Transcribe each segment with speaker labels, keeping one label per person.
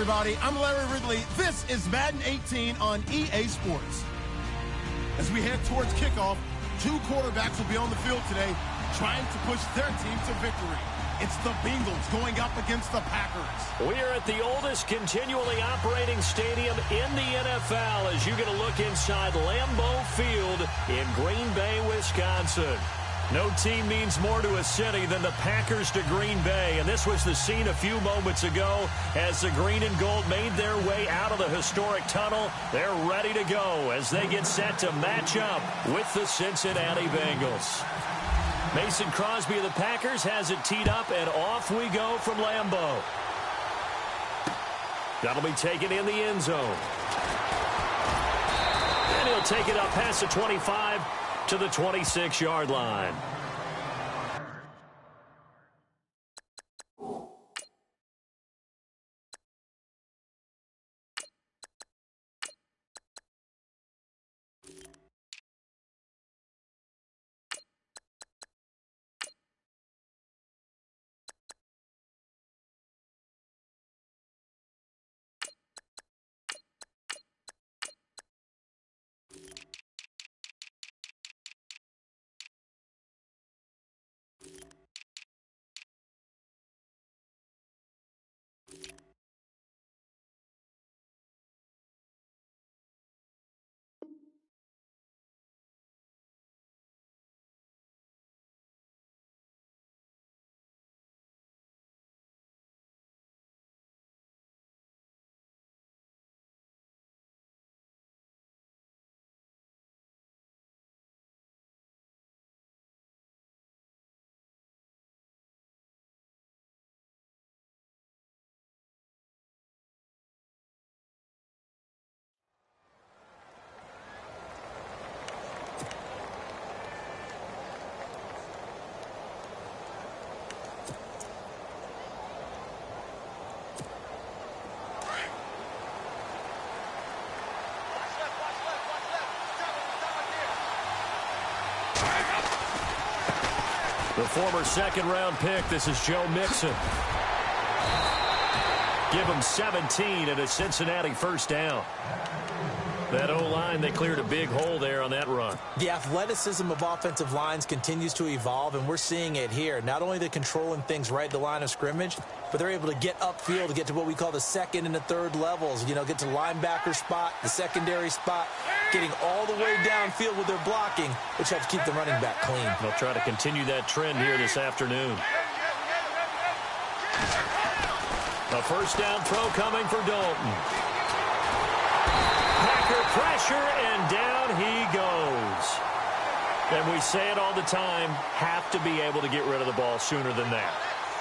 Speaker 1: everybody. I'm Larry Ridley. This is Madden 18 on EA Sports. As we head towards kickoff, two quarterbacks will be on the field today trying to push their team to victory. It's the Bengals going up against the Packers.
Speaker 2: We are at the oldest continually operating stadium in the NFL as you get a look inside Lambeau Field in Green Bay, Wisconsin. No team means more to a city than the Packers to Green Bay, and this was the scene a few moments ago as the green and gold made their way out of the historic tunnel. They're ready to go as they get set to match up with the Cincinnati Bengals. Mason Crosby of the Packers has it teed up, and off we go from Lambeau. That'll be taken in the end zone. And he'll take it up past the 25 to the 26-yard line. The former second-round pick, this is Joe Mixon. Give him 17 and a Cincinnati first down. That O-line, they cleared a big hole there on that run.
Speaker 3: The athleticism of offensive lines continues to evolve, and we're seeing it here. Not only they're controlling things right at the line of scrimmage, but they're able to get upfield to get to what we call the second and the third levels. You know, get to the linebacker spot, the secondary spot, getting all the way downfield with their blocking, which helps keep the running back clean.
Speaker 2: They'll try to continue that trend here this afternoon. A first down throw coming for Dalton. Packer pressure, and down he goes. And we say it all the time, have to be able to get rid of the ball sooner than that.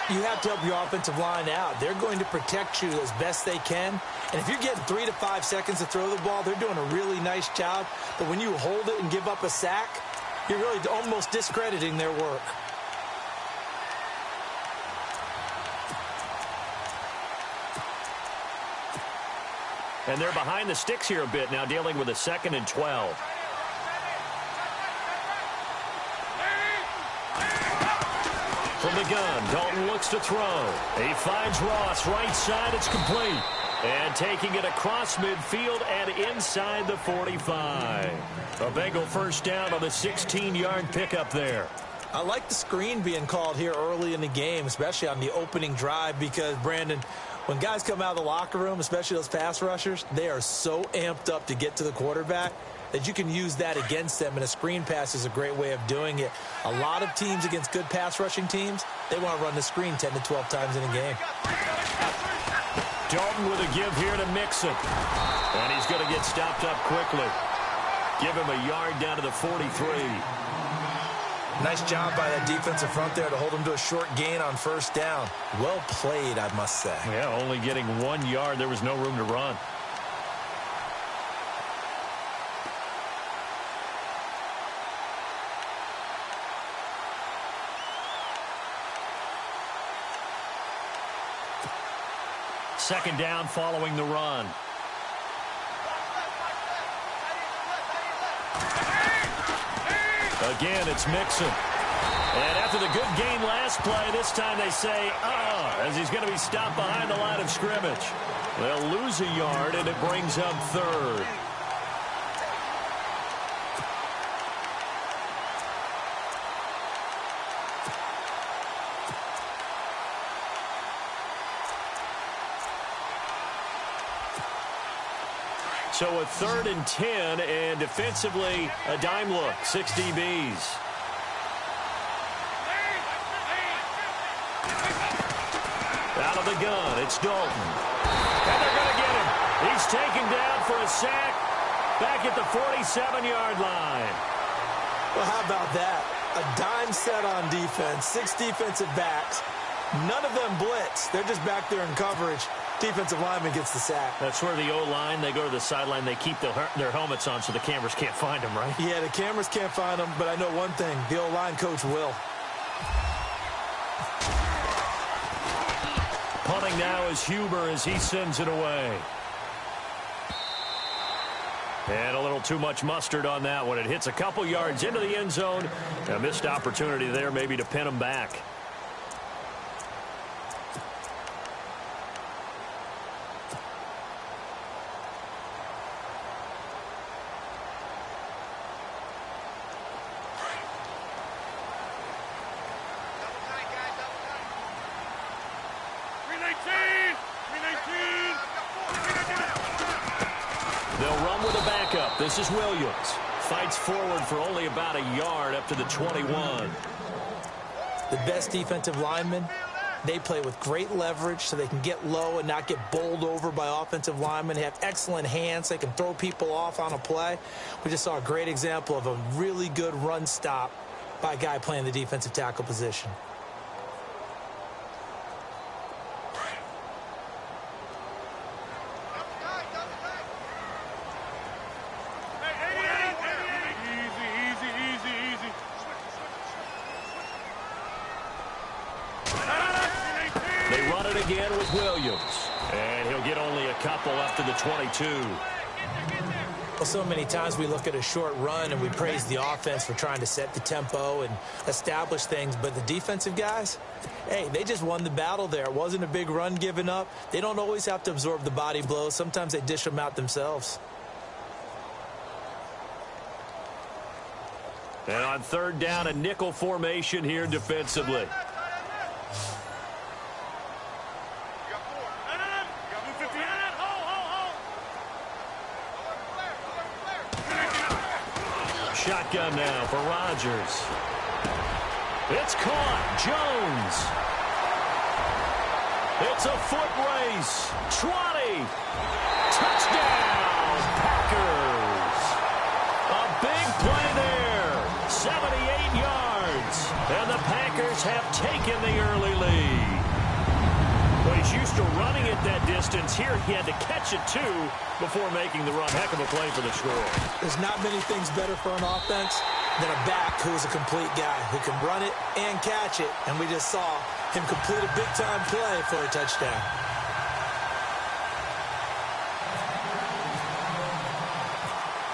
Speaker 3: You have to help your offensive line out. They're going to protect you as best they can. And if you're getting 3 to 5 seconds to throw the ball, they're doing a really nice job. But when you hold it and give up a sack, you're really almost discrediting their work.
Speaker 2: And they're behind the sticks here a bit now, dealing with a 2nd and 12. From the gun, Dalton looks to throw. He finds Ross, right side, it's complete. And taking it across midfield and inside the 45. A Bengal first down on the 16-yard pickup there.
Speaker 3: I like the screen being called here early in the game, especially on the opening drive, because, Brandon, when guys come out of the locker room, especially those pass rushers, they are so amped up to get to the quarterback that you can use that against them, and a screen pass is a great way of doing it. A lot of teams against good pass rushing teams, they want to run the screen 10 to 12 times in a game.
Speaker 2: Dalton with a give here to Mixon. And he's going to get stopped up quickly. Give him a yard down to the 43.
Speaker 3: Nice job by that defensive front there to hold him to a short gain on first down. Well played, I must say.
Speaker 2: Yeah, only getting 1 yard. There was no room to run. Second down following the run. Again, it's Mixon. And after the good gain last play, this time they say, as he's going to be stopped behind the line of scrimmage. They'll lose a yard, and it brings up third. So a 3rd and 10, and defensively, a dime look, 6 DBs. Out of the gun, it's Dalton. And they're going to get him. He's taken down for a sack back at the 47-yard line.
Speaker 3: Well, how about that? A dime set on defense, 6 defensive backs. None of them blitz. They're just back there in coverage. Defensive lineman gets the sack.
Speaker 2: That's where the O-line, they go to the sideline, they keep their helmets on so the cameras can't find them, right?
Speaker 3: Yeah, the cameras can't find them, but I know one thing. The O-line coach will.
Speaker 2: Punting now is Huber as he sends it away. And a little too much mustard on that one. It hits a couple yards into the end zone. A missed opportunity there maybe to pin him back. This is Williams. Fights forward for only about a yard up to the 21.
Speaker 3: The best defensive linemen, they play with great leverage so they can get low and not get bowled over by offensive linemen. They have excellent hands. They can throw people off on a play. We just saw a great example of a really good run stop by a guy playing the defensive tackle position.
Speaker 2: Again with Williams. And he'll get only a couple up to the 22.
Speaker 3: Well, so many times we look at a short run and we praise the offense for trying to set the tempo and establish things. But the defensive guys, hey, they just won the battle there. It wasn't a big run given up. They don't always have to absorb the body blows. Sometimes they dish them out themselves.
Speaker 2: And on 3rd down, a nickel formation here defensively. Shotgun now for Rodgers. It's caught. Jones. It's a foot race. 20. Touchdown, Packers. A big play there. 78 yards. And the Packers have taken the early lead. Well, he's used to running it that distance. Here he had to catch it, too, before making the run. Heck of a play for the score.
Speaker 3: There's not many things better for an offense than a back who's a complete guy who can run it and catch it. And we just saw him complete a big-time play for a touchdown.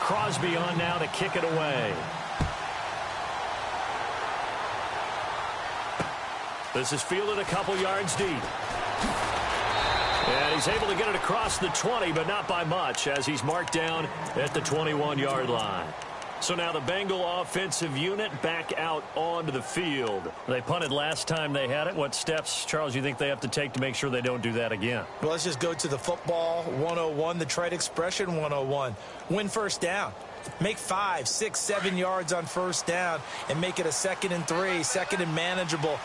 Speaker 2: Crosby on now to kick it away. This is fielded a couple yards deep. And he's able to get it across the 20, but not by much, as he's marked down at the 21-yard line. So now the Bengal offensive unit back out onto the field. They punted last time they had it. What steps, Charles, you think they have to take to make sure they don't do that again?
Speaker 3: Well, let's just go to the football 101, the trade expression 101. Win first down. Make 5, 6, 7 yards on first down and make it a 2nd and 3, 2nd and manageable.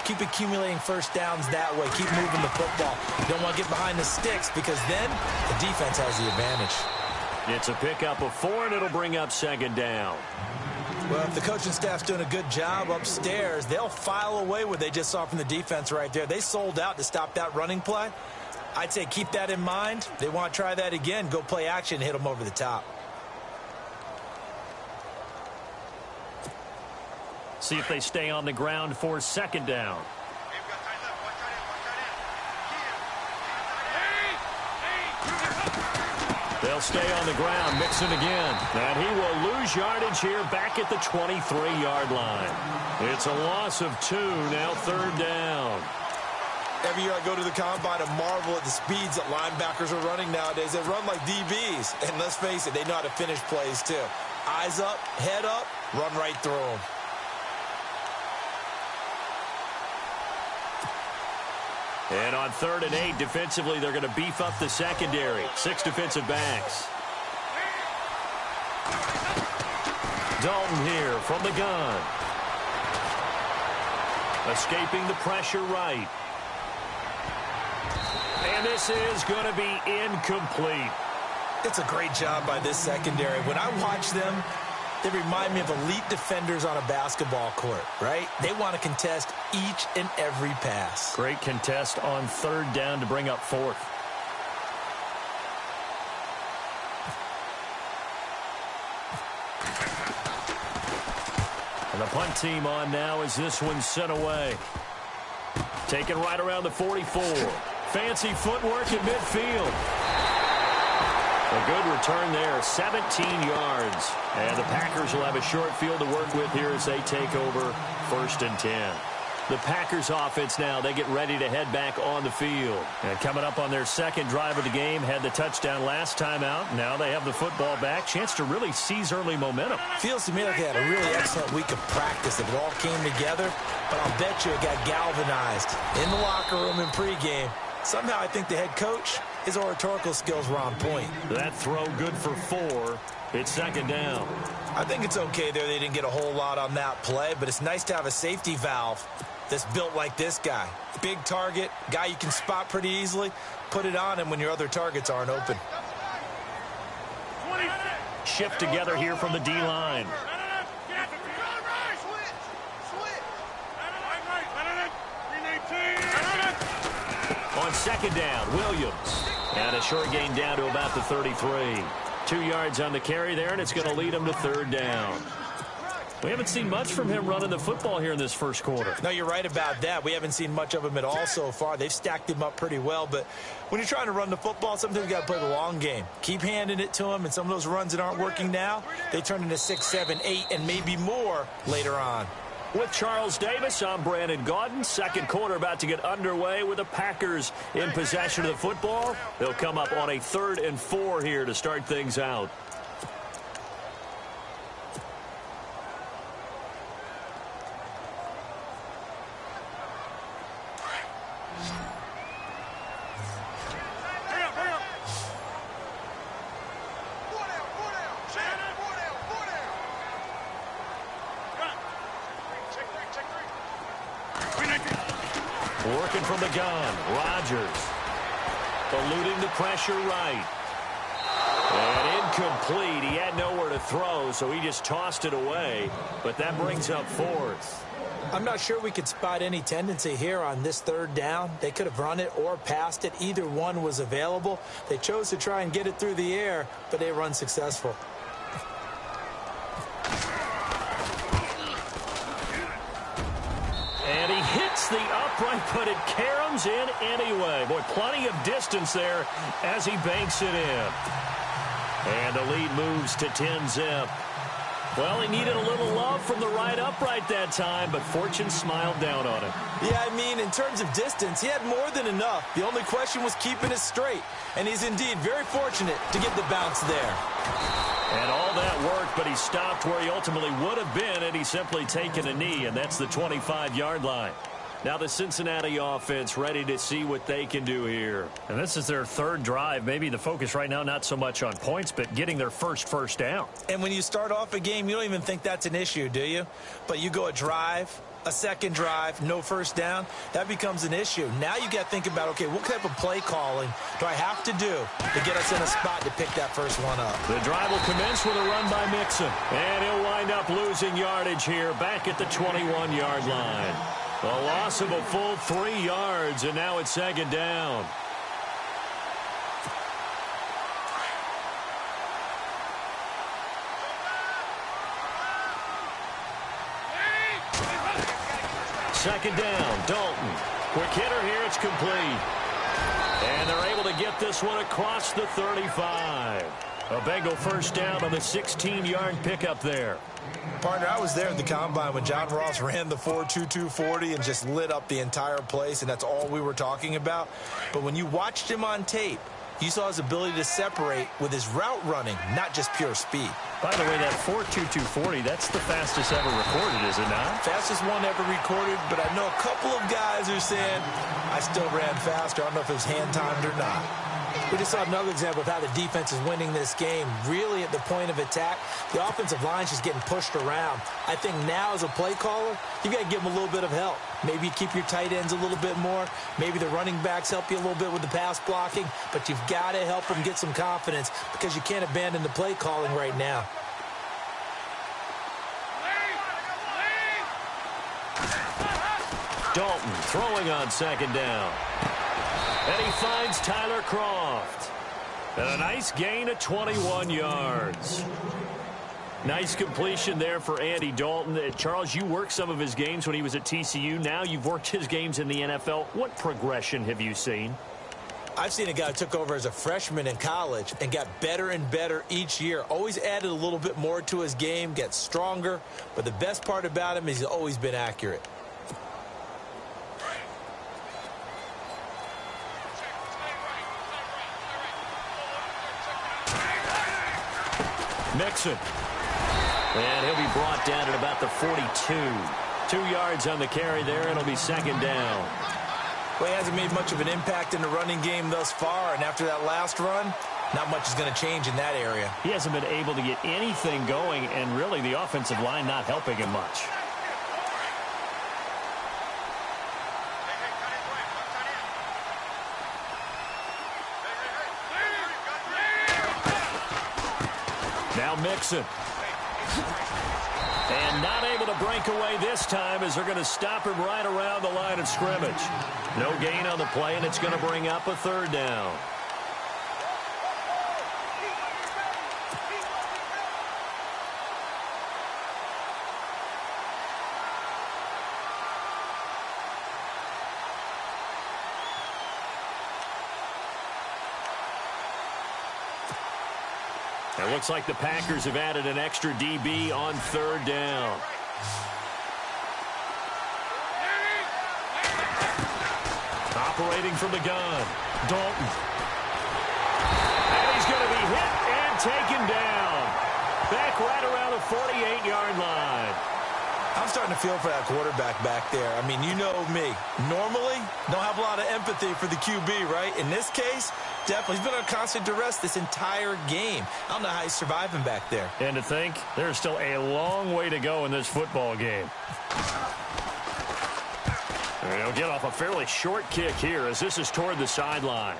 Speaker 3: Keep accumulating first downs that way. Keep moving the football. You don't want to get behind the sticks because then the defense has the advantage.
Speaker 2: It's a pickup of 4, and it'll bring up 2nd down.
Speaker 3: Well, if the coaching staff's doing a good job upstairs, they'll file away what they just saw from the defense right there. They sold out to stop that running play. I'd say keep that in mind. They want to try that again. Go play action and hit them over the top.
Speaker 2: See if they stay on the ground for 2nd down. They'll stay on the ground, Mixon again. And he will lose yardage here back at the 23-yard line. It's a loss of 2, now 3rd down.
Speaker 3: Every year I go to the combine and marvel at the speeds that linebackers are running nowadays. They run like DBs. And let's face it, they know how to finish plays too. Eyes up, head up, run right through them.
Speaker 2: And on 3rd and 8, defensively, they're going to beef up the secondary. 6 defensive backs. Dalton here from the gun. Escaping the pressure right. And this is going to be incomplete.
Speaker 3: It's a great job by this secondary. When I watch them, they remind me of elite defenders on a basketball court, right? They want to contest each and every pass.
Speaker 2: Great contest on 3rd down to bring up 4th. And the punt team on now as this one's sent away. Taken right around the 44. Fancy footwork in midfield. A good return there, 17 yards. And the Packers will have a short field to work with here as they take over 1st and 10. The Packers offense now, they get ready to head back on the field. And coming up on their 2nd drive of the game, had the touchdown last time out. Now they have the football back. Chance to really seize early momentum.
Speaker 3: Feels to me like they had a really excellent week of practice. It all came together, but I'll bet you it got galvanized in the locker room in pregame. Somehow I think the head coach, his oratorical skills were on point.
Speaker 2: That throw good for 4. It's 2nd down.
Speaker 3: I think it's okay there. They didn't get a whole lot on that play, but it's nice to have a safety valve that's built like this guy. Big target, guy you can spot pretty easily. Put it on him when your other targets aren't open.
Speaker 2: Shift together here from the D-line. On 2nd down, Williams. And a short gain down to about the 33. 2 yards on the carry there, and it's going to lead him to 3rd down. We haven't seen much from him running the football here in this 1st quarter.
Speaker 3: No, you're right about that. We haven't seen much of him at all so far. They've stacked him up pretty well, but when you're trying to run the football, sometimes you got to play the long game. Keep handing it to him, and some of those runs that aren't working now, they turn into 6, 7, 8, and maybe more later on.
Speaker 2: With Charles Davis, I'm Brandon Gaudin. 2nd quarter about to get underway with the Packers in possession of the football. They'll come up on a 3rd and 4 here to start things out. Working from the gun, Rodgers. Eluding the pressure right. And incomplete. He had nowhere to throw, so he just tossed it away. But that brings up 4th.
Speaker 3: I'm not sure we could spot any tendency here on this 3rd down. They could have run it or passed it. Either one was available. They chose to try and get it through the air, but they were unsuccessful.
Speaker 2: And he hits the upright, but it caroms in anyway. Boy, plenty of distance there as he banks it in. And the lead moves to 10-zip. Well, he needed a little love from the right upright that time, but fortune smiled down on him.
Speaker 3: Yeah, I mean, in terms of distance, he had more than enough. The only question was keeping it straight. And he's indeed very fortunate to get the bounce there.
Speaker 2: And all that worked, but he stopped where he ultimately would have been, and he's simply taken a knee, and that's the 25-yard line. Now the Cincinnati offense ready to see what they can do here. And this is their 3rd drive. Maybe the focus right now not so much on points, but getting their first down.
Speaker 3: And when you start off a game, you don't even think that's an issue, do you? But you go a drive, a 2nd drive, no 1st down, that becomes an issue. Now you got to think about, okay, what type of play calling do I have to do to get us in a spot to pick that first one up?
Speaker 2: The drive will commence with a run by Mixon. And he'll wind up losing yardage here back at the 21-yard line. A loss of a full 3 yards, and now it's 2nd down. Second down, Dalton. Quick hitter here, it's complete. And they're able to get this one across the 35. A Bengal first down on the 16-yard pickup there.
Speaker 3: Partner, I was there at the Combine when John Ross ran the 4.22 40 and just lit up the entire place, and that's all we were talking about. But when you watched him on tape, you saw his ability to separate with his route running, not just pure speed.
Speaker 2: By the way, that 4.22 40, that's the fastest ever recorded, is it not?
Speaker 3: Fastest one ever recorded, but I know a couple of guys are saying, I still ran faster. I don't know if it was hand-timed or not. We just saw another example of how the defense is winning this game. Really at the point of attack, the offensive line's just getting pushed around. I think now as a play caller, you got to give them a little bit of help. Maybe you keep your tight ends a little bit more. Maybe the running backs help you a little bit with the pass blocking. But you've got to help them get some confidence because you can't abandon the play calling right now.
Speaker 2: Dalton throwing on second down. And he finds Tyler Croft. And a nice gain of 21 yards. Nice completion there for Andy Dalton. Charles, you worked some of his games when he was at TCU. Now you've worked his games in the NFL. What progression have you seen?
Speaker 3: I've seen a guy who took over as a freshman in college and got better and better each year. Always added a little bit more to his game, gets stronger. But the best part about him is he's always been accurate.
Speaker 2: Mixon. And he'll be brought down at about the 42. 2 yards on the carry there. It'll be second down.
Speaker 3: Well, he hasn't made much of an impact in the running game thus far, and after that last run, not much is going to change in that area.
Speaker 2: He hasn't been able to get anything going, and really the offensive line not helping him much. Now Mixon. And not able to break away this time as they're going to stop him right around the line of scrimmage. No gain on the play, and it's going to bring up a third down. It looks like the Packers have added an extra DB on third down. Operating from the gun, Dalton. And he's going to be hit and taken down. Back right around the 48-yard line.
Speaker 3: I'm starting to feel for that quarterback back there. I mean, you know me. Normally, don't have a lot of empathy for the QB, right? In this case, definitely. He's been under constant duress this entire game. I don't know how he's surviving back there.
Speaker 2: And to think, there's still a long way to go in this football game. And he'll get off a fairly short kick here as this is toward the sideline.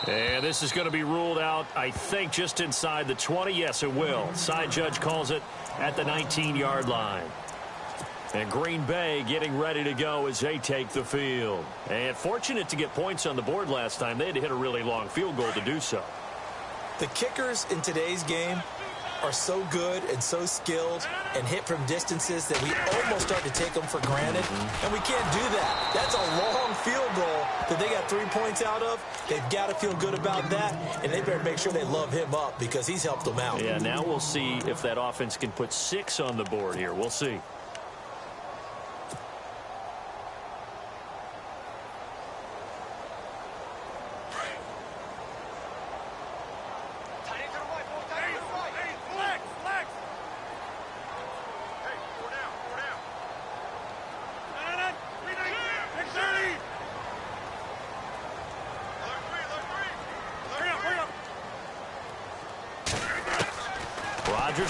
Speaker 2: And this is going to be ruled out, I think, just inside the 20. Yes, it will. Side judge calls it at the 19-yard line. And Green Bay getting ready to go as they take the field. And fortunate to get points on the board last time. They had to hit a really long field goal to do so.
Speaker 3: The kickers in today's game are so good and so skilled and hit from distances that we almost start to take them for granted. And we can't do that. That's a long field goal that they got 3 points out of. They've got to feel good about that, and they better make sure they love him up because he's helped them out.
Speaker 2: Yeah, now we'll see if that offense can put 6 on the board here. We'll see.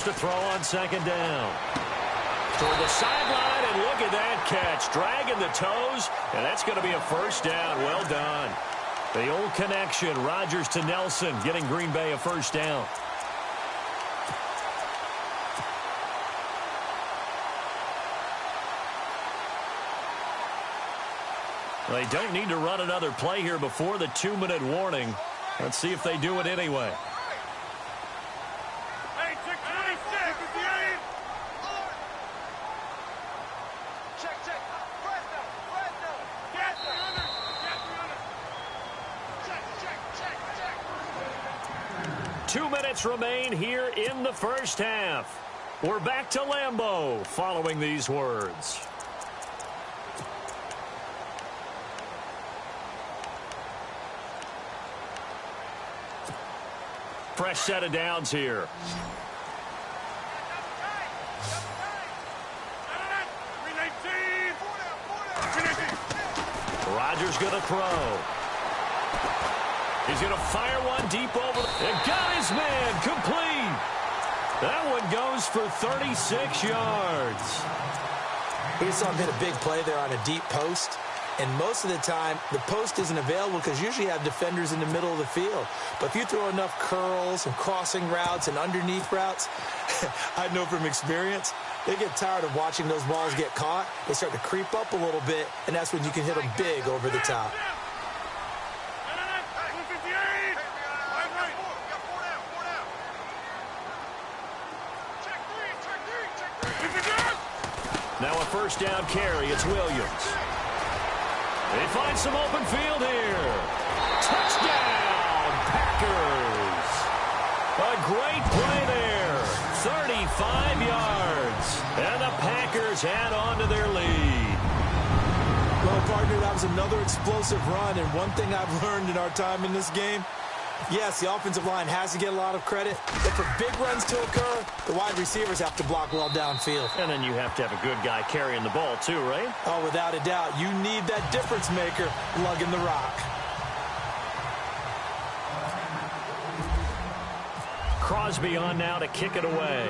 Speaker 2: To throw on second down. Toward the sideline, and look at that catch. Dragging the toes, and that's going to be a first down. Well done. The old connection, Rodgers to Nelson, getting Green Bay a first down. They don't need to run another play here before the 2-minute warning. Let's see if they do it anyway. 2 minutes remain here in the first half. We're back to Lambeau following these words. Fresh set of downs here. Rodgers going to throw. He's going to fire one deep over. And got his man complete. That one goes for 36 yards.
Speaker 3: We saw him hit a big play there on a deep post. And most of the time, the post isn't available because usually you have defenders in the middle of the field. But if you throw enough curls and crossing routes and underneath routes, I know from experience, they get tired of watching those balls get caught. They start to creep up a little bit, and that's when you can hit them big over the top.
Speaker 2: Now a first down carry. It's Williams. They find some open field here. Touchdown, Packers. A great play there. 35 yards. And the Packers add on to their lead.
Speaker 3: Well, partner, that was another explosive run. And one thing I've learned in our time in this game, yes, the offensive line has to get a lot of credit, but for big runs to occur, the wide receivers have to block well downfield.
Speaker 2: And then you have to have a good guy carrying the ball too, right?
Speaker 3: Oh, without a doubt. You need that difference maker lugging the rock.
Speaker 2: Crosby on now to kick it away.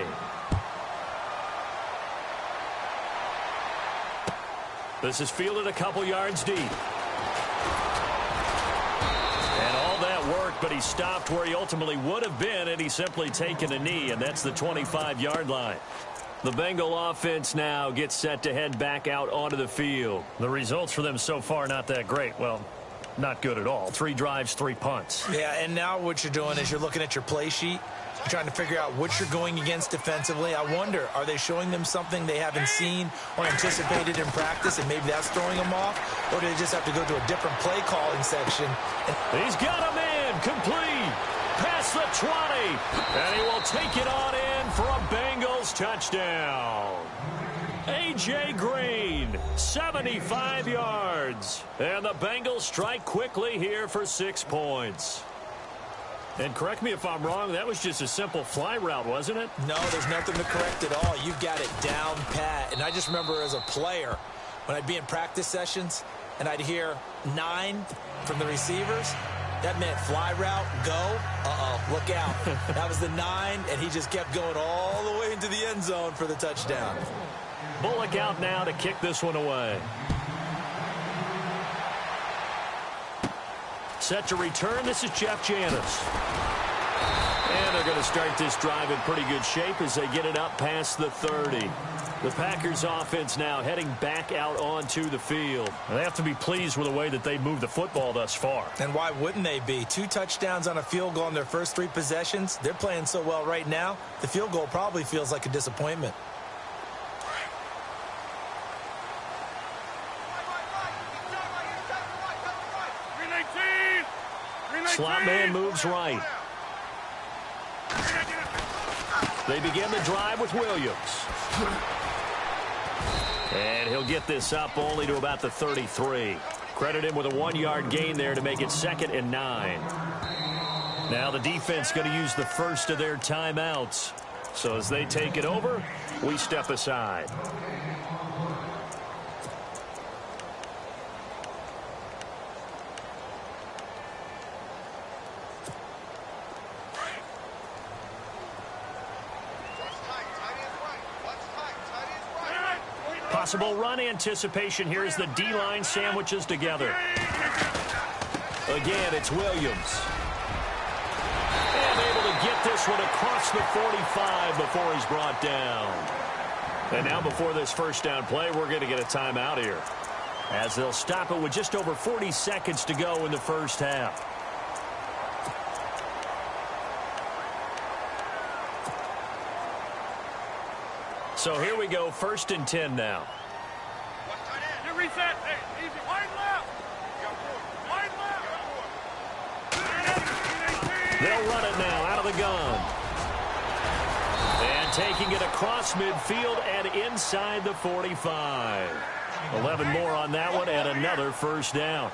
Speaker 2: This is fielded a couple yards deep. Work, but he stopped where he ultimately would have been had he simply taken a knee, and that's the 25-yard line. The Bengal offense now gets set to head back out onto the field. The results for them so far not that great. Well, not good at all. 3 drives, 3 punts.
Speaker 3: Yeah, and now what you're doing is you're looking at your play sheet. You're trying to figure out what you're going against defensively. I wonder, are they showing them something they haven't seen or anticipated in practice, and maybe that's throwing them off? Or do they just have to go to a different play calling section?
Speaker 2: He's got him in, complete, past the 20, and he will take it on in for a Bengals touchdown. A.J. Green, 75 yards, and the Bengals strike quickly here for 6 points. And correct me if I'm wrong, that was just a simple fly route, wasn't it?
Speaker 3: No, there's nothing to correct at all. You've got it down pat. And I just remember as a player, when I'd be in practice sessions and I'd hear 9 from the receivers, that meant fly route, go, look out. That was the 9, and he just kept going all the way into the end zone for the touchdown.
Speaker 2: Bullock out now to kick this one away. Set to return, this is Jeff Janis. And they're going to start this drive in pretty good shape as they get it up past the 30. The Packers offense now heading back out onto the field. And they have to be pleased with the way that they moved the football thus far.
Speaker 3: And why wouldn't they be? 2 touchdowns on a field goal on their first 3 possessions. They're playing so well right now, the field goal probably feels like a disappointment.
Speaker 2: Slot man moves right. They begin the drive with Williams. And he'll get this up only to about the 33. Credit him with a 1-yard gain there to make it 2nd and 9. Now the defense going to use the first of their timeouts. So as they take it over, we step aside. Possible run anticipation here as the D-line sandwiches together. Again, it's Williams. And able to get this one across the 45 before he's brought down. And now before this first down play, we're going to get a timeout here, as they'll stop it with just over 40 seconds to go in the first half. So here we go, 1st and 10 now.
Speaker 4: Reset. Hey, easy. Wide left. Wide left.
Speaker 2: They'll run it now out of of the gun. And taking it across midfield and inside the 45. 11 more on that one and another first down.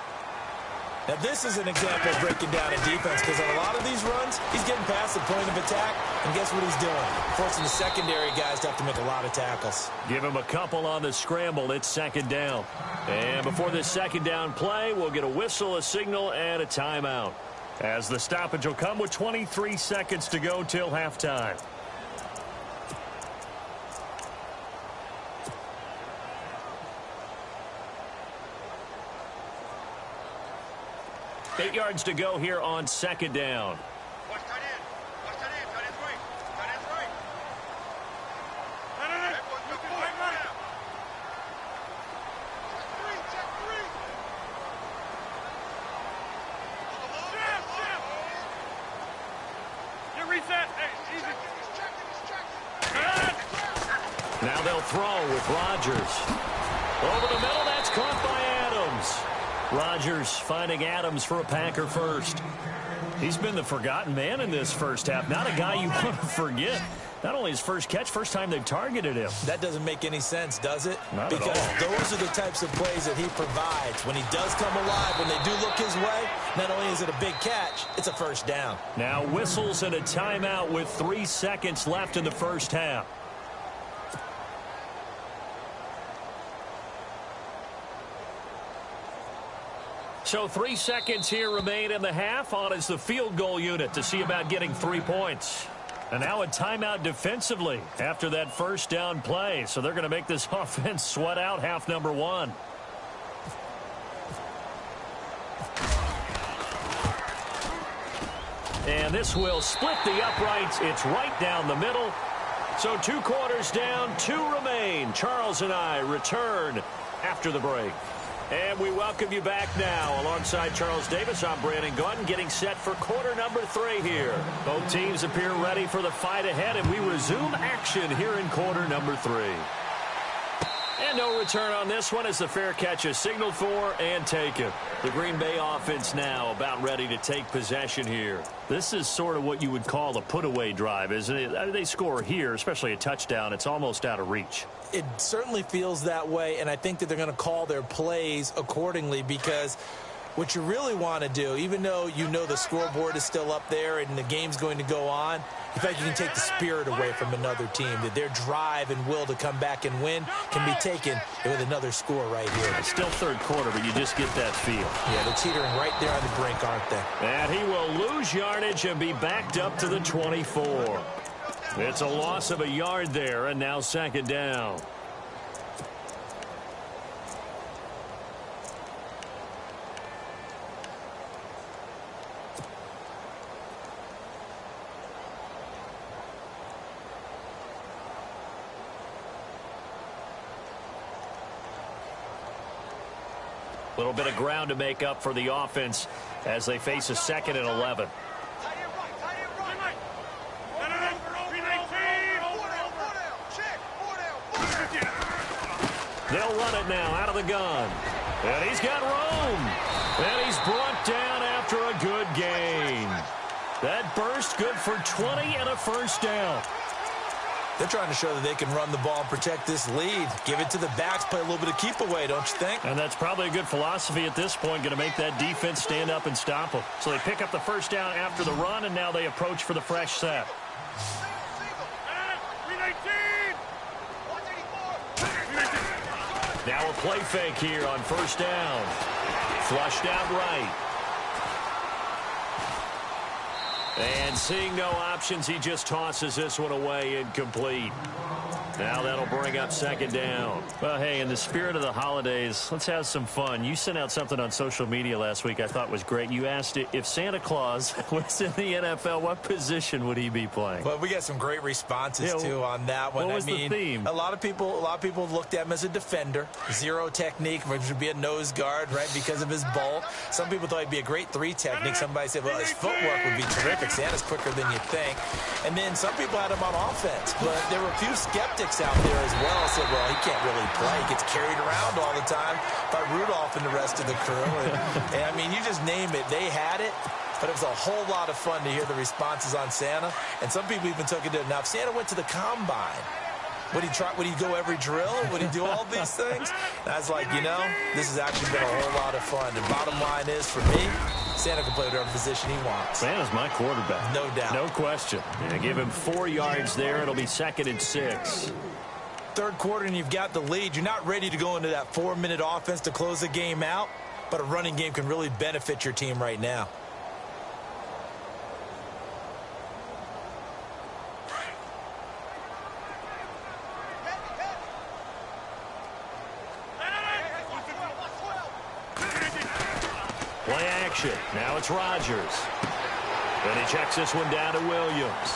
Speaker 3: Now, this is an example of breaking down a defense because on a lot of these runs, he's getting past the point of attack, and guess what he's doing? Forcing the secondary guys to have to make a lot of tackles.
Speaker 2: Give him a couple on the scramble. It's second down. And before this second down play, we'll get a whistle, a signal, and a timeout. As the stoppage will come with 23 seconds to go till halftime. Eight yards to go here on second down.
Speaker 4: Watch tight end. Watch tight end. Tight end's right. Tight end's right. Tight end. Check three. Jam. Get reset. Hey, easy.
Speaker 2: Now they'll throw with Rodgers. Over the middle, that's caught by Adams. Rodgers finding Adams for a Packer first. He's been the forgotten man in this first half. Not a guy you want to forget. Not only his first catch, first time they've targeted him.
Speaker 3: That doesn't make any sense, does it?
Speaker 2: Not
Speaker 3: because
Speaker 2: at all.
Speaker 3: Those are the types of plays that he provides. When he does come alive, when they do look his way, not only is it a big catch, it's a first down.
Speaker 2: Now whistles and a timeout with 3 seconds left in the first half. So 3 seconds here remain in the half. On is the field goal unit to see about getting 3 points. And now a timeout defensively after that first down play. So they're going to make this offense sweat out half number one. And this will split the uprights. It's right down the middle. So 2 quarters down, 2 remain. Charles and I return after the break. And we welcome you back now. Alongside Charles Davis, I'm Brandon Gordon, getting set for quarter number 3 here. Both teams appear ready for the fight ahead, and we resume action here in quarter number 3. And no return on this one as the fair catch is signaled for and taken. The Green Bay offense now about ready to take possession here. This is sort of what you would call a put-away drive, isn't it? I mean, they score here, especially a touchdown. It's almost out of reach.
Speaker 3: It certainly feels that way, and I think that they're going to call their plays accordingly because what you really want to do, even though you know the scoreboard is still up there and the game's going to go on, in fact, you can take the spirit away from another team, that their drive and will to come back and win can be taken with another score right here.
Speaker 2: It's still third quarter, but you just get that feel.
Speaker 3: Yeah, they're teetering right there on the brink, aren't they?
Speaker 2: And he will lose yardage and be backed up to the 24. It's a loss of a yard there, and now second down. A little bit of ground to make up for the offense as they face a 2nd and 11. They'll run it now out of the gun. And he's got room. And he's brought down after a good gain. That burst good for 20 and a first down.
Speaker 3: They're trying to show that they can run the ball and protect this lead. Give it to the backs, play a little bit of keep away, don't you think?
Speaker 2: And that's probably a good philosophy at this point, going to make that defense stand up and stop them. So they pick up the first down after the run, and now they approach for the fresh set. Now a play fake here on first down. Flushed out right. And seeing no options, he just tosses this one away incomplete. Now that'll bring up second down. Well, hey, in the spirit of the holidays, let's have some fun. You sent out something on social media last week I thought was great. You asked if Santa Claus was in the NFL, what position would he be playing?
Speaker 3: Well, we got some great responses, too, on that one.
Speaker 2: What was the theme?
Speaker 3: A lot of people looked at him as a defender. Zero technique, which would be a nose guard, right, because of his bulk. Some people thought he'd be a great 3 technique. Somebody said, well, his footwork would be terrific. Santa's quicker than you think. And then some people had him on offense. But there were a few skeptics out there as well. Said, well, he can't really play. He gets carried around all the time by Rudolph and the rest of the crew. And I mean, you just name it. They had it. But it was a whole lot of fun to hear the responses on Santa. And some people even took it to, now if Santa went to the combine, would he go every drill? Would he do all these things? And I was like, this has actually been a whole lot of fun. The bottom line is, for me, Santa can play whatever position he wants.
Speaker 2: Santa's my quarterback.
Speaker 3: No doubt.
Speaker 2: No question. And give him 4 yards there. It'll be 2nd and 6.
Speaker 3: Third quarter and you've got the lead. You're not ready to go into that 4-minute offense to close the game out, but a running game can really benefit your team right now.
Speaker 2: Play action. Now it's Rodgers. Then he checks this one down to Williams.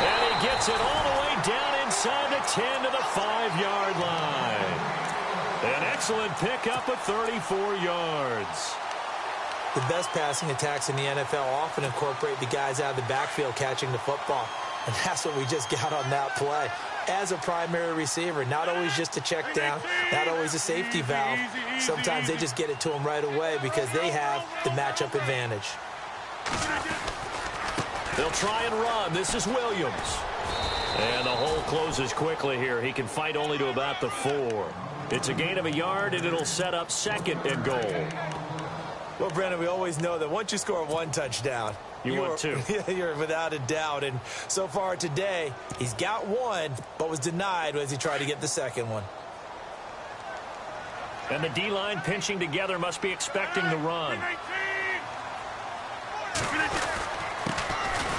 Speaker 2: And he gets it all the way down inside the 10 to the 5-yard line. An excellent pickup of 34 yards.
Speaker 3: The best passing attacks in the NFL often incorporate the guys out of the backfield catching the football. And that's what we just got on that play. As a primary receiver, not always just a check down, not always a safety valve. Sometimes they just get it to them right away because they have the matchup advantage.
Speaker 2: They'll try and run. This is Williams. And the hole closes quickly here. He can fight only to about the 4. It's a gain of a yard, and it'll set up 2nd and goal.
Speaker 3: Well, Brandon, we always know that once you score 1 touchdown,
Speaker 2: want 2.
Speaker 3: You're without a doubt. And so far today, he's got 1, but was denied as he tried to get the 2nd one.
Speaker 2: And the D-line pinching together must be expecting the run.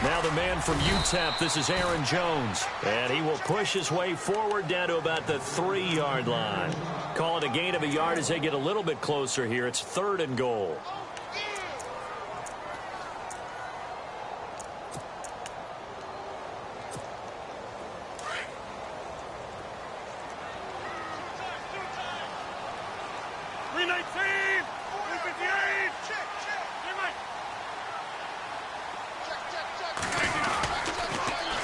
Speaker 2: Now the man from UTEP, this is Aaron Jones. And he will push his way forward down to about the 3-yard line. Call it a gain of a yard as they get a little bit closer here. It's 3rd and goal.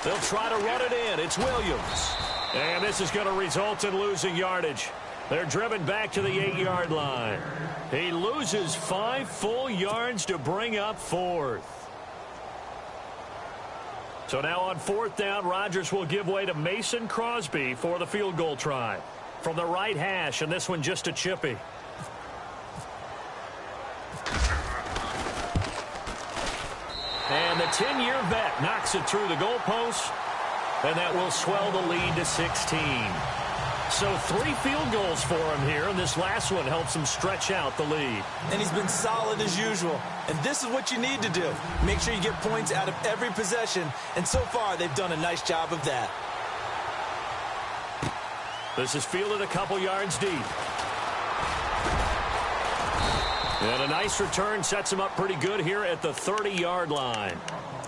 Speaker 2: They'll try to run it in. It's Williams. And this is going to result in losing yardage. They're driven back to the 8-yard line. He loses 5 full yards to bring up 4th. So now on 4th down, Rodgers will give way to Mason Crosby for the field goal try. From the right hash, and this one just a chippy. And the 10-year vet knocks it through the goalpost, and that will swell the lead to 16. So 3 field goals for him here, and this last one helps him stretch out the lead.
Speaker 3: And he's been solid as usual. And this is what you need to do. Make sure you get points out of every possession, and so far they've done a nice job of that.
Speaker 2: This is fielded a couple yards deep. And a nice return sets him up pretty good here at the 30-yard line.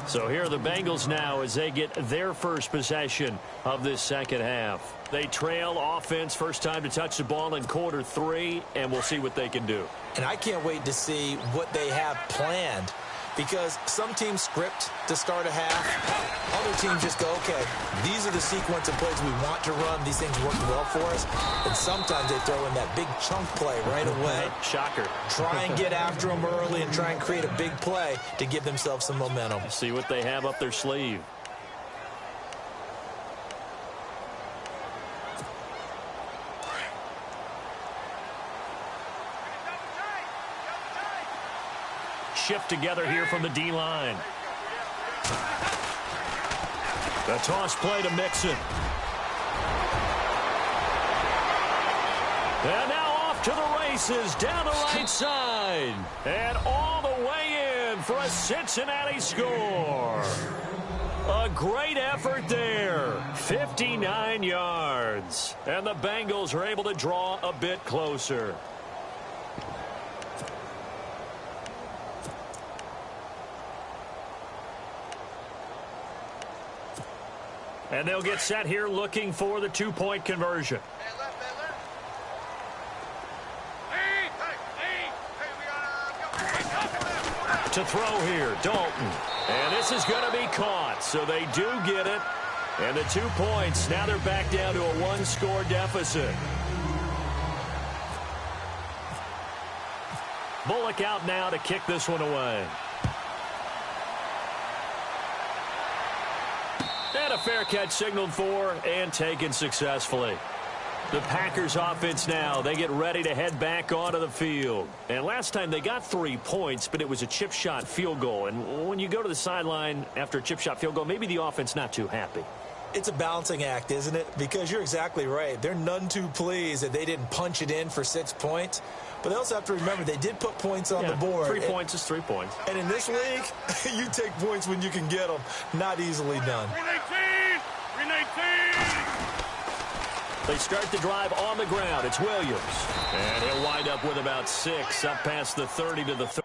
Speaker 2: So here are the Bengals now as they get their first possession of this second half. They trail offense, first time to touch the ball in quarter 3, and we'll see what they can do.
Speaker 3: And I can't wait to see what they have planned, because some teams script to start a half. Other teams just go, okay, these are the sequence of plays we want to run. These things work well for us. And sometimes they throw in that big chunk play right away.
Speaker 2: Shocker.
Speaker 3: Try and get after them early and try and create a big play to give themselves some momentum.
Speaker 2: See what they have up their sleeve. Shift together here from the D-line. The toss play to Mixon. And now off to the races down the right side. And all the way in for a Cincinnati score. A great effort there. 59 yards. And the Bengals are able to draw a bit closer. And they'll get set here looking for the 2-point conversion. To throw here, Dalton. And this is going to be caught, so they do get it. And the 2 points, now they're back down to a 1-score deficit. Bullock out now to kick this one away. And a fair catch signaled for and taken successfully. The Packers offense now, they get ready to head back onto the field. And last time they got 3 points, but it was a chip shot field goal. And when you go to the sideline after a chip shot field goal, maybe the offense not too happy.
Speaker 3: It's a balancing act, isn't it? Because you're exactly right. They're none too pleased that they didn't punch it in for 6 points. But they also have to remember they did put points on the board.
Speaker 2: 3 points is 3 points.
Speaker 3: And in this league, you take points when you can get them. Not easily done.
Speaker 4: 319! 319!
Speaker 2: They start the drive on the ground. It's Williams. And he'll wind up with about 6 up past the 30 to the 30.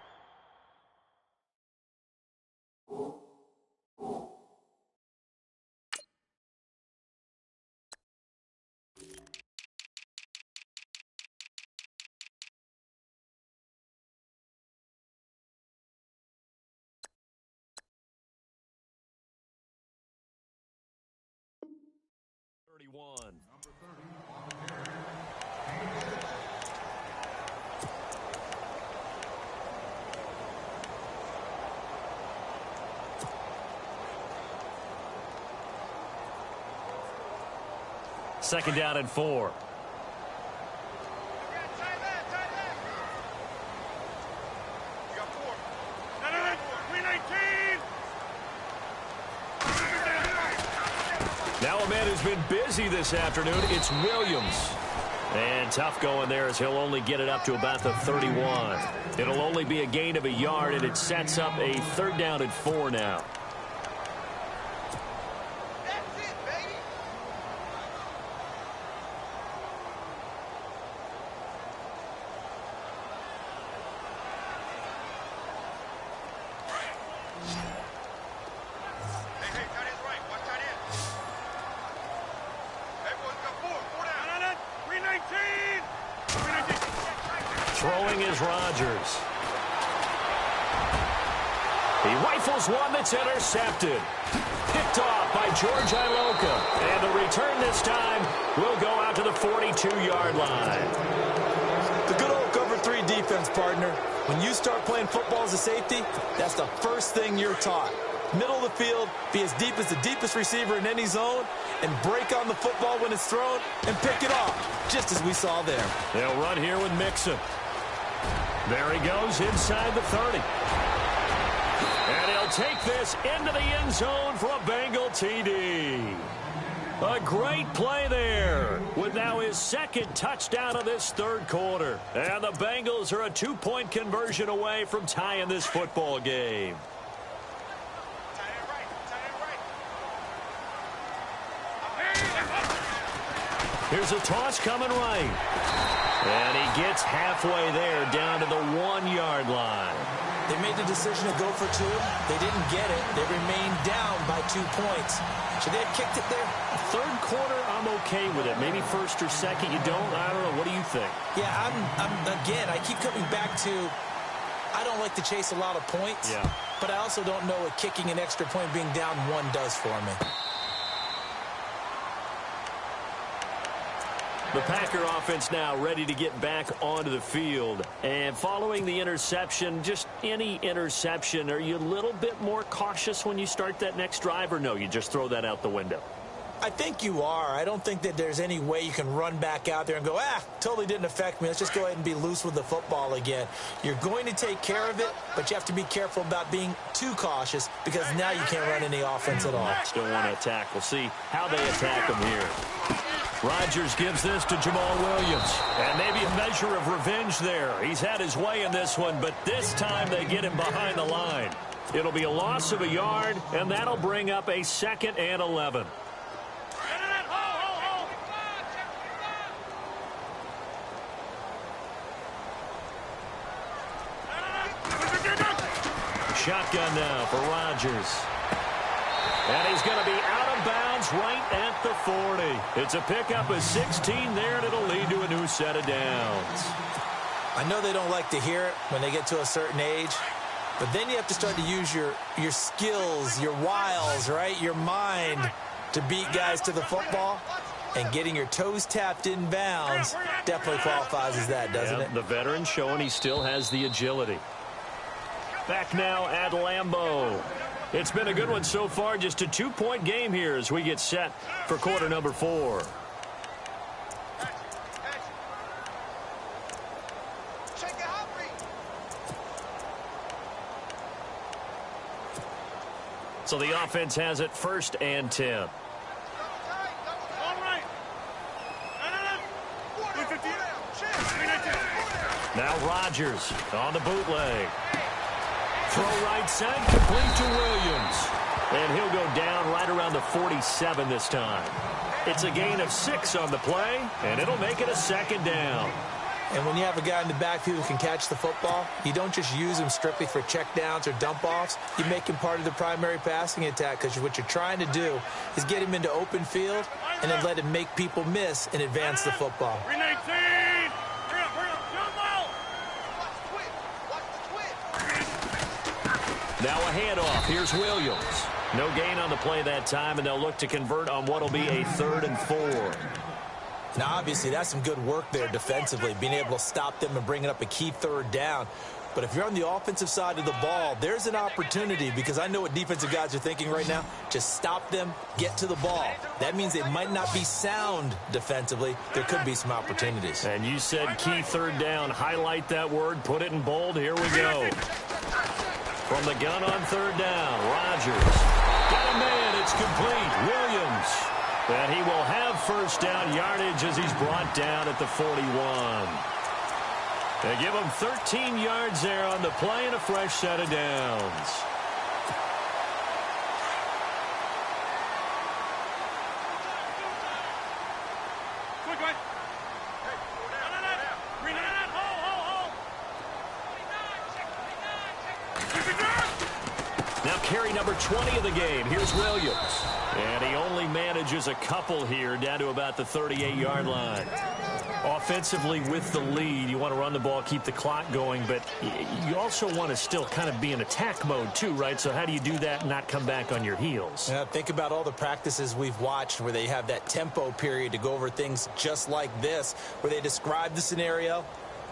Speaker 2: Second down and 4. Now a man who's been busy this afternoon, it's Williams. And tough going there as he'll only get it up to about the 31. It'll only be a gain of a yard, and it sets up a 3rd down and 4 now. Throwing is Rodgers. He rifles one that's intercepted. Picked off by George Iloka. And the return this time will go out to the 42-yard line.
Speaker 3: The good old cover 3 defense, partner. When you start playing football as a safety, that's the first thing you're taught. Middle of the field, be as deep as the deepest receiver in any zone, and break on the football when it's thrown and pick it off, just as we saw there.
Speaker 2: They'll run here with Mixon. There he goes inside the 30. And he'll take this into the end zone for a Bengal TD. A great play there with now his 2nd touchdown of this 3rd quarter. And the Bengals are a 2-point conversion away from tying this football game. Here's a toss coming right. And he gets halfway there down to the 1-yard line.
Speaker 3: They made the decision to go for 2. They didn't get it. They remained down by 2 points. Should they have kicked it there?
Speaker 2: 3rd quarter, I'm okay with it. Maybe 1st or 2nd, you don't? I don't know. What do you think?
Speaker 3: Yeah, again, I keep coming back to I don't like to chase a lot of points.
Speaker 2: Yeah.
Speaker 3: But I also don't know what kicking an extra point being down 1 does for me.
Speaker 2: The Packer offense now ready to get back onto the field. And following the interception, just any interception, are you a little bit more cautious when you start that next drive, or no, you just throw that out the window?
Speaker 3: I think you are. I don't think that there's any way you can run back out there and go, totally didn't affect me. Let's just go ahead and be loose with the football again. You're going to take care of it, but you have to be careful about being too cautious because now you can't run any offense at all.
Speaker 2: Still want to attack. We'll see how they attack him here. Rodgers gives this to Jamal Williams. And maybe a measure of revenge there. He's had his way in this one, but this time they get him behind the line. It'll be a loss of a yard, and that'll bring up a 2nd and 11. Shotgun now for Rodgers. And he's going to be out of bounds right at the 40. It's a pickup of 16 there, and it'll lead to a new set of downs.
Speaker 3: I know they don't like to hear it when they get to a certain age, but then you have to start to use your skills, your wiles, right, your mind to beat guys to the football. And getting your toes tapped in bounds definitely qualifies as that, doesn't it?
Speaker 2: The veteran showing he still has the agility. Back now at Lambeau. It's been a good one so far. Just a 2-point game here as we get set for quarter number 4. So the offense has it 1st and 10. Now Rodgers on the bootleg. Throw right side, complete to Williams. And he'll go down right around the 47 this time. It's a gain of 6 on the play, and it'll make it a 2nd down.
Speaker 3: And when you have a guy in the backfield who can catch the football, you don't just use him strictly for checkdowns or dump-offs. You make him part of the primary passing attack because what you're trying to do is get him into open field and then let him make people miss and advance the football.
Speaker 2: Now a handoff. Here's Williams. No gain on the play that time, and they'll look to convert on what will be a 3rd and 4.
Speaker 3: Now, obviously, that's some good work there defensively, being able to stop them and bringing up a key 3rd down. But if you're on the offensive side of the ball, there's an opportunity because I know what defensive guys are thinking right now. Just stop them, get to the ball. That means they might not be sound defensively. There could be some opportunities.
Speaker 2: And you said key 3rd down. Highlight that word. Put it in bold. Here we go. From the gun on 3rd down, Rodgers. Got a man. It's complete. Williams. And he will have 1st down yardage as he's brought down at the 41. They give him 13 yards there on the play and a fresh set of downs. Now carry number 20 of the game. Here's Williams. And he only manages a couple here down to about the 38-yard line. Offensively with the lead, you want to run the ball, keep the clock going, but you also want to still kind of be in attack mode too, right? So how do you do that and not come back on your heels?
Speaker 3: Yeah, think about all the practices we've watched where they have that tempo period to go over things just like this, where they describe the scenario,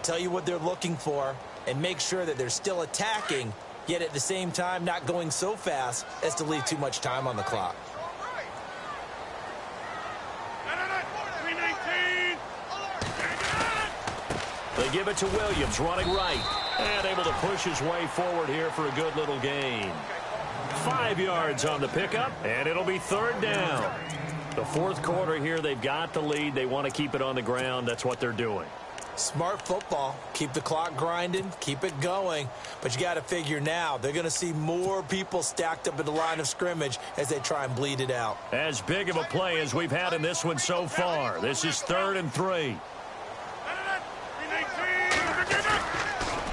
Speaker 3: tell you what they're looking for, and make sure that they're still attacking, yet at the same time not going so fast as to leave too much time on the clock.
Speaker 2: They give it to Williams, running right, and able to push his way forward here for a good little gain. 5 yards on the pickup, and it'll be 3rd down. The 4th quarter here, they've got the lead. They want to keep it on the ground. That's what they're doing.
Speaker 3: Smart football. Keep the clock grinding, keep it going. But you got to figure now, they're going to see more people stacked up at the line of scrimmage as they try and bleed it out.
Speaker 2: As big of a play as we've had in this one so far. This is 3rd and 3.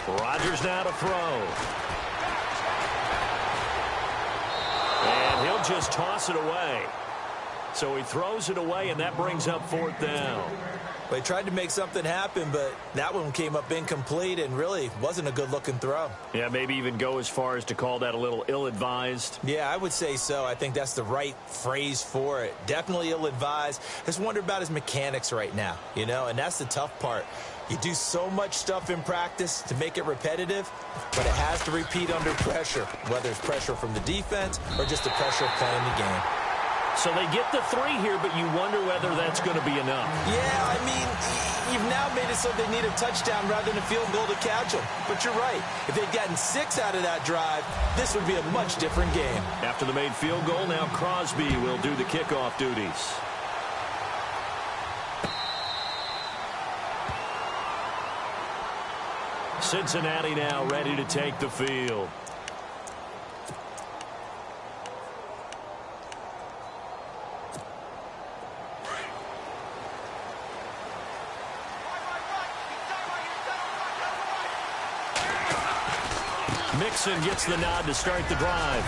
Speaker 2: Rodgers now to throw. And he'll just toss it away. So he throws it away, and that brings up 4th down.
Speaker 3: They tried to make something happen, but that one came up incomplete and really wasn't a good-looking throw.
Speaker 2: Yeah, maybe even go as far as to call that a little ill-advised.
Speaker 3: Yeah, I would say so. I think that's the right phrase for it. Definitely ill-advised. Just wonder about his mechanics right now, you know, and that's the tough part. You do so much stuff in practice to make it repetitive, but it has to repeat under pressure, whether it's pressure from the defense or just the pressure of playing the game.
Speaker 2: So they get the 3 here, but you wonder whether that's going to be enough.
Speaker 3: Yeah, I mean, you've now made it so they need a touchdown rather than a field goal to catch them. But you're right. If they'd gotten 6 out of that drive, this would be a much different game.
Speaker 2: After the made field goal, now Crosby will do the kickoff duties. Cincinnati now ready to take the field. Mixon gets the nod to start the drive.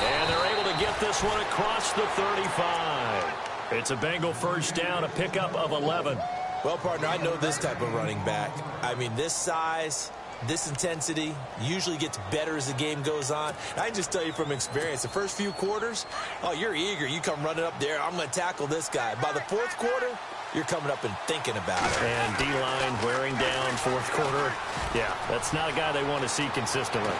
Speaker 2: And they're able to get this one across the 35. It's a Bengal 1st down, a pickup of 11.
Speaker 3: Well, partner, I know this type of running back. I mean, this size, This intensity usually gets better as the game goes on. I can just tell you from experience, the first few quarters, oh, you're eager. You come running up there. I'm going to tackle this guy. By the fourth quarter, you're coming up and thinking about it.
Speaker 2: And D-line wearing down fourth quarter. Yeah, that's not a guy they want to see consistently.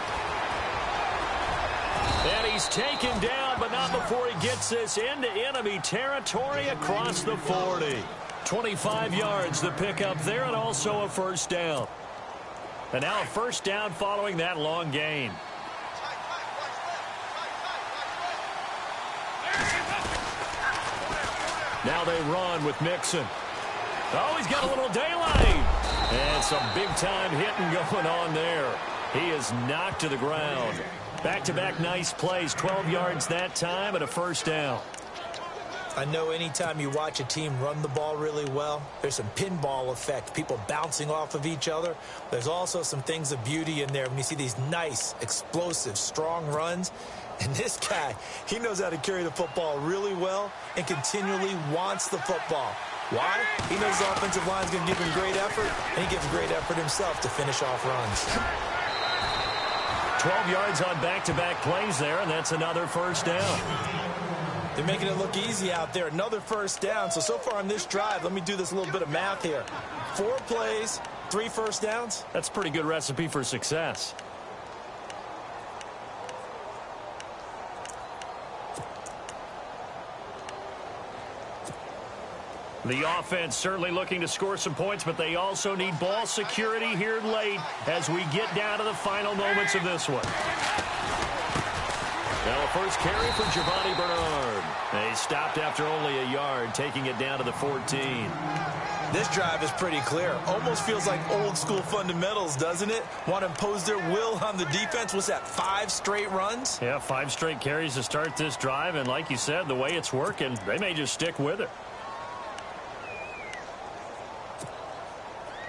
Speaker 2: And he's taken down, but not before he gets this into enemy territory across the 40. 25 yards to pick up there, and also a first down. And now a first down following that long gain. Now they run with Mixon. Oh, he's got a little daylight. And some big-time hitting going on there. He is knocked to the ground. Back-to-back nice plays, 12 yards that time and a first down.
Speaker 3: I know anytime you watch a team run the ball really well, there's some pinball effect, people bouncing off of each other. There's also some things of beauty in there when you see these nice, explosive, strong runs. And this guy, he knows how to carry the football really well and continually wants the football. Why? He knows the offensive line is going to give him great effort, and he gives great effort himself to finish off runs.
Speaker 2: 12 yards on back-to-back plays there, and that's another first down.
Speaker 3: They're making it look easy out there. Another first down. So far on this drive, let me do this little bit of math here. 4 plays, 3 first downs.
Speaker 2: That's a pretty good recipe for success. The offense certainly looking to score some points, but they also need ball security here late as we get down to the final moments of this one. Now a first carry for Giovanni Bernard. He stopped after only a yard, taking it down to the 14.
Speaker 3: This drive is pretty clear. Almost feels like old school fundamentals, doesn't it? Want to impose their will on the defense. What's that, 5 straight runs?
Speaker 2: Yeah, 5 straight carries to start this drive, and like you said, the way it's working, they may just stick with it.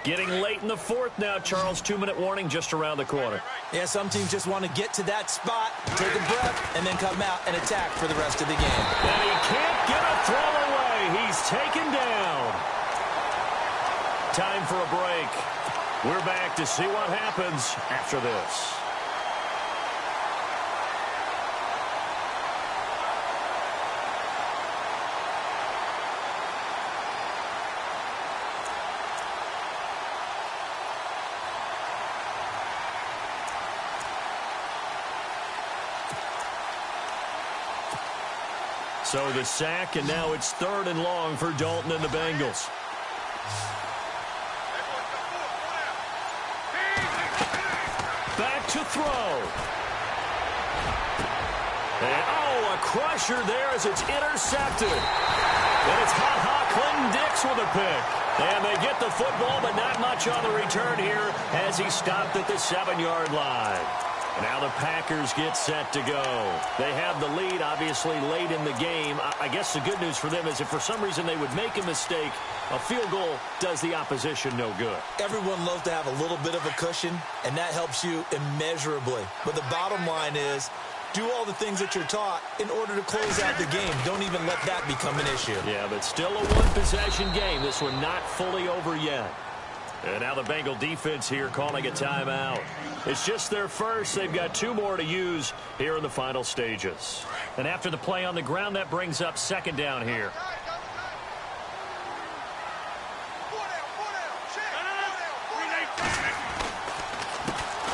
Speaker 2: Getting late in the fourth now, Charles. 2-minute warning just around the corner.
Speaker 3: Yeah, some teams just want to get to that spot, take a breath, and then come out and attack for the rest of the game.
Speaker 2: And he can't get a throw away. He's taken down. Time for a break. We're back to see what happens after this. So the sack, and now it's 3rd and long for Dalton and the Bengals. Back to throw. And, oh, a crusher there as it's intercepted. And it's Clinton-Dix with a pick. And they get the football, but not much on the return here as he stopped at the 7-yard line. Now the Packers get set to go. They have the lead, obviously, late in the game. I guess the good news for them is if for some reason they would make a mistake, a field goal does the opposition no good. Everyone loves to have a little bit of a cushion, and that helps you immeasurably. But the bottom line is, do all the things that you're taught in order to close out the game. Don't even let that become an issue. Yeah, but still a one-possession game. This one not fully over yet. And now the Bengal defense here calling a timeout. It's just their first. They've got 2 more to use here in the final stages. And after the play on the ground, that brings up 2nd down here.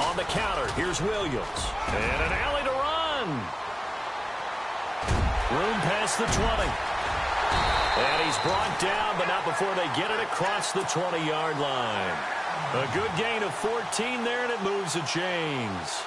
Speaker 2: On the counter, here's Williams. And an alley to run. Room past the 20. And he's brought down, but not before they get it across the 20-yard line. A good gain of 14 there, and it moves the chains.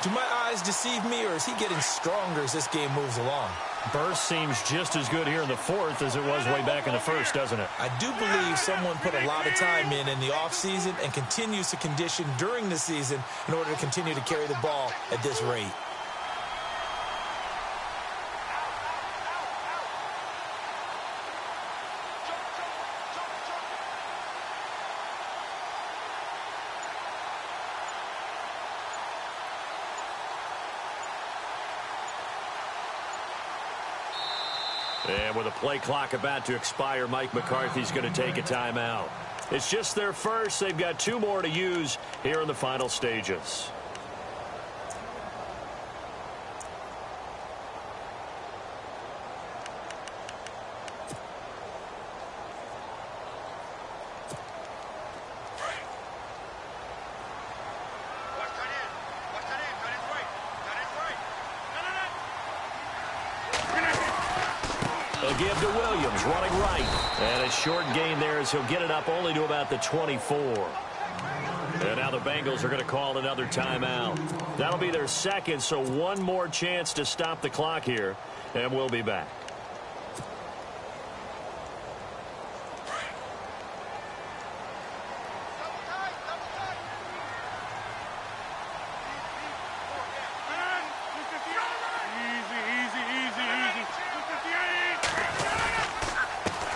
Speaker 2: Do my eyes deceive me, or is he getting stronger as this game moves along? Burst seems just as good here in the 4th as it was way back in the 1st, doesn't it? I do believe someone put a lot of time in the offseason and continues to condition during the season in order to continue to carry the ball at this rate. And with a play clock about to expire, Mike McCarthy's going to take a timeout. It's just their first. They've got 2 more to use here in the final stages. They'll give to Williams, running right. And a short gain there as he'll get it up only to about the 24. And now the Bengals are going to call another timeout. That'll be their second, so 1 more chance to stop the clock here. And we'll be back.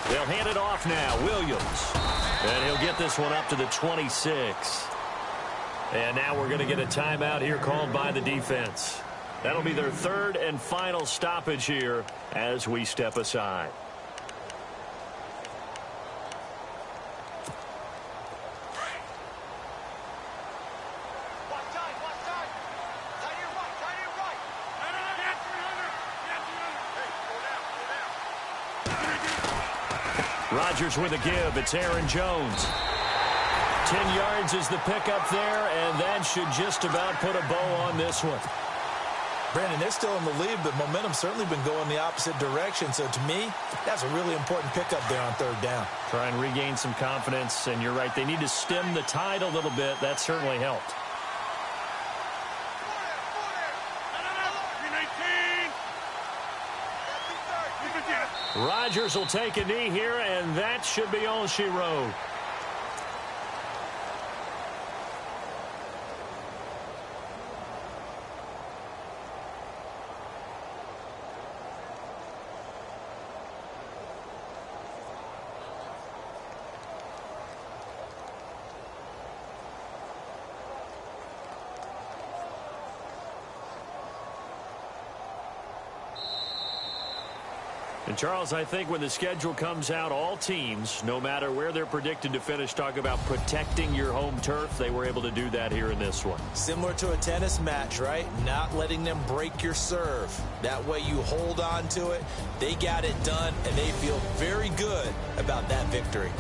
Speaker 2: They'll hand it off now. Williams. And he'll get this one up to the 26. And now we're going to get a timeout here called by the defense. That'll be their 3rd and final stoppage here as we step aside. Rodgers with a give. It's Aaron Jones. 10 yards is the pickup there, and that should just about put a bow on this one.
Speaker 3: Brandon, they're still in the lead, but momentum's certainly been going the opposite direction. So to me, that's a really important pickup there on 3rd down.
Speaker 2: Try and regain some confidence, and you're right. They need to stem the tide a little bit. That certainly helped. Rodgers will take a knee here, and that should be all she wrote. And, Charles, I think when the schedule comes out, all teams, no matter where they're predicted to finish, talk about protecting your home turf. They were able to do that here in this one.
Speaker 3: Similar to a tennis match, right? Not letting them break your serve. That way you hold on to it. They got it done, and they feel very good about that victory.